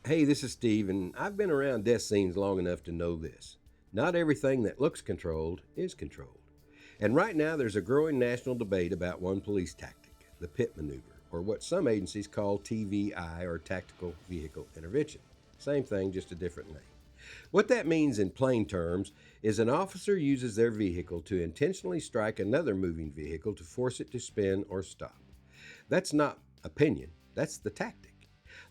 Hey, this is Steve, and I've been around death scenes long enough to know this. Not everything that looks controlled is controlled. And right now, there's a growing national debate about one police tactic, the pit maneuver, or what some agencies call TVI, or Tactical Vehicle Intervention. Same thing, just a different name. What that means in plain terms is an officer uses their vehicle to intentionally strike another moving vehicle to force it to spin or stop. That's not opinion, that's the tactic.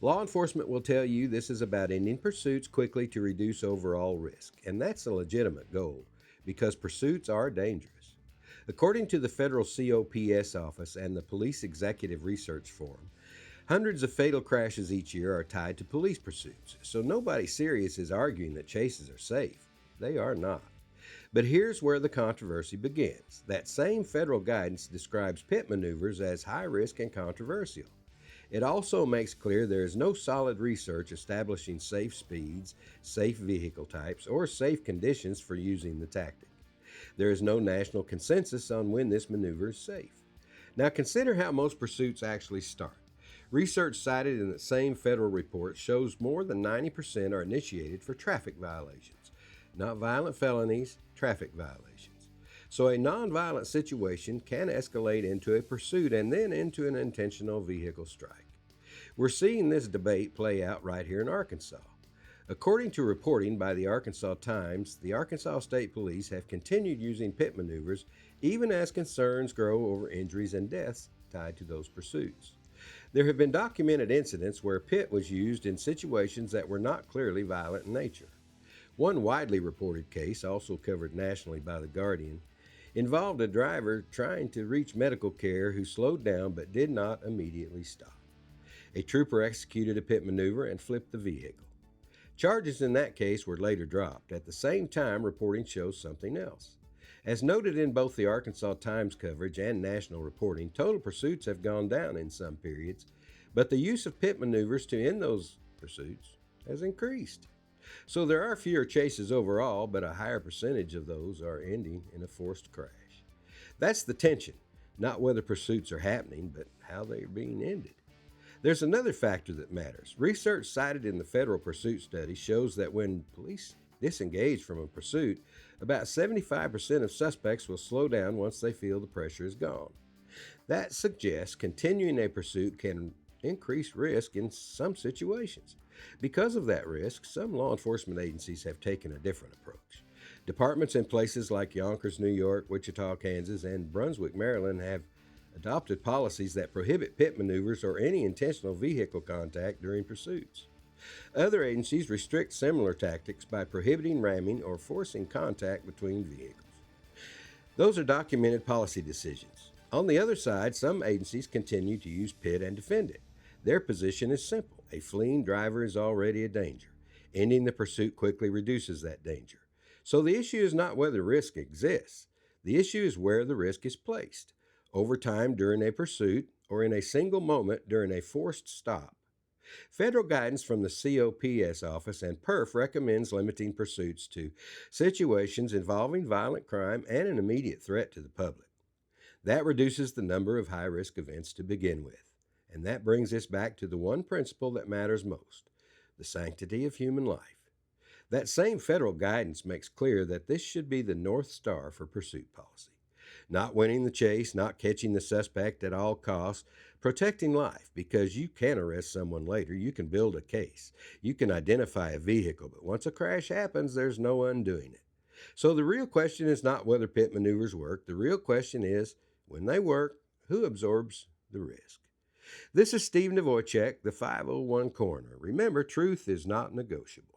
Law enforcement will tell you this is about ending pursuits quickly to reduce overall risk, and that's a legitimate goal because pursuits are dangerous. According to the federal COPS office and the Police Executive Research Forum, hundreds of fatal crashes each year are tied to police pursuits, so nobody serious is arguing that chases are safe. They are not. But here's where the controversy begins. That same federal guidance describes pit maneuvers as high risk and controversial. It also makes clear there is no solid research establishing safe speeds, safe vehicle types, or safe conditions for using the tactic. There is no national consensus on when this maneuver is safe. Now consider how most pursuits actually start. Research cited in the same federal report shows more than 90% are initiated for traffic violations, not violent felonies, traffic violations. So a nonviolent situation can escalate into a pursuit and then into an intentional vehicle strike. We're seeing this debate play out right here in Arkansas. According to reporting by the Arkansas Times, the Arkansas State Police have continued using pit maneuvers even as concerns grow over injuries and deaths tied to those pursuits. There have been documented incidents where pit was used in situations that were not clearly violent in nature. One widely reported case, also covered nationally by The Guardian, involved a driver trying to reach medical care who slowed down but did not immediately stop. A trooper executed a pit maneuver and flipped the vehicle. Charges in that case were later dropped. At the same time, reporting shows something else. As noted in both the Arkansas Times coverage and national reporting, total pursuits have gone down in some periods, but the use of pit maneuvers to end those pursuits has increased. So there are fewer chases overall, but a higher percentage of those are ending in a forced crash. That's the tension, not whether pursuits are happening, but how they are being ended. There's another factor that matters. Research cited in the federal pursuit study shows that when police disengage from a pursuit, about 75% of suspects will slow down once they feel the pressure is gone. That suggests continuing a pursuit can increase risk in some situations. Because of that risk, some law enforcement agencies have taken a different approach. Departments in places like Yonkers, New York, Wichita, Kansas, and Brunswick, Maryland have adopted policies that prohibit pit maneuvers or any intentional vehicle contact during pursuits. Other agencies restrict similar tactics by prohibiting ramming or forcing contact between vehicles. Those are documented policy decisions. On the other side, some agencies continue to use pit and defend it. Their position is simple. A fleeing driver is already a danger. Ending the pursuit quickly reduces that danger. So the issue is not whether risk exists. The issue is where the risk is placed. Over time during a pursuit or in a single moment during a forced stop. Federal guidance from the COPS office and PERF recommends limiting pursuits to situations involving violent crime and an immediate threat to the public. That reduces the number of high-risk events to begin with. And that brings us back to the one principle that matters most, the sanctity of human life. That same federal guidance makes clear that this should be the North Star for pursuit policy. Not winning the chase, not catching the suspect at all costs, protecting life, because you can arrest someone later, you can build a case, you can identify a vehicle, but once a crash happens, there's no undoing it. So the real question is not whether pit maneuvers work, the real question is, when they work, who absorbs the risk? This is Steve Nawojczyk, the 501 Coroner. Remember, truth is not negotiable.